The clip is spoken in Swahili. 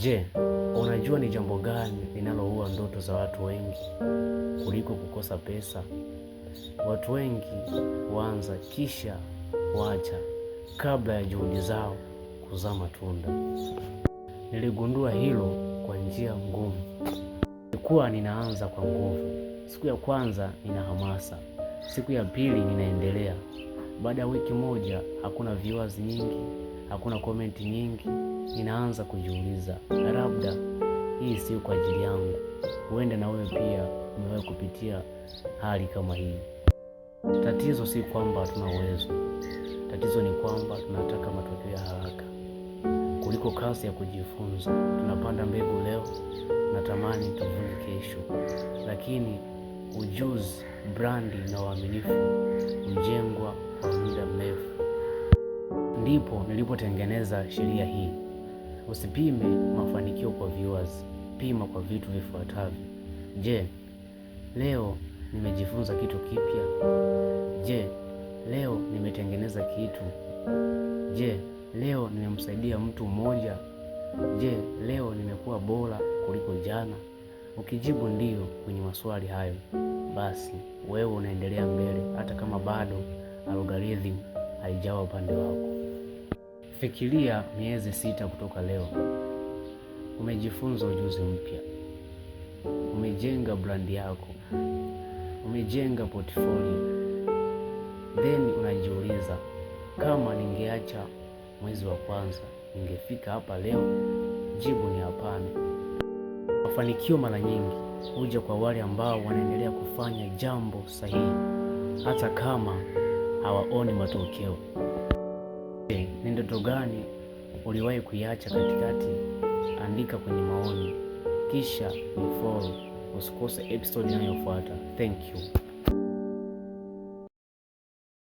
Je, unajua ni jambo gani linaloua ndoto za watu wengi kuliko kukosa pesa? Watu wengi huanza kisha waacha kabla ya juhudi zao kuzaa matunda. Niligundua hilo kwa njia ngumu. Nilikuwa ninaanza kwa nguvu. Siku ya kwanza nina hamasa, siku ya pili ninaendelea. Baada ya wiki moja hakuna viewers nyingi, hakuna comment nyingi. Ninaanza kujiuliza, labda hii sio kwa ajili yangu. Huenda na wewe pia umewahi kupitia hali kama hii. Tatizo si kwamba hatuna uwezo. Tatizo ni kwamba tunataka matokeo ya haraka kuliko kasi ya kujifunza. Tunapanda mbegu leo, natamani tuvune kesho, lakini ujuzi, brandi na uaminifu hujengwa kwa muda mrefu. Ndipo nilipotengeneza sheria hii: usipime mafanikio kwa viewers, pima kwa vitu vifuatavyo. Je, leo nimejifunza kitu kipya? Je, leo nimetengeneza kitu? Je, leo nimemsaidia mtu mmoja? Je, leo nimekuwa bora kuliko jana? Ukijibu ndio kwenye maswali hayo, basi wewe unaendelea mbele hata kama bado algorithm haijawa upande wako. Fikiria miezi 6 kutoka leo. Umejifunza ujuzi mpya, umejenga brandi yako, umejenga portfolio. Then unajiuliza, kama ningeacha mwezi wa kwanza ningefika hapa leo? Jibu ni hapana. Mafanikio mara nyingi huja kwa wale ambao wanaendelea kufanya jambo sahihi hata kama hawaoni matokeo. Ni ndoto gani uliwahi kuiacha katikati? Andika kwenye maoni, kisha ni follow. Usikose episode inayofuata. Thank you.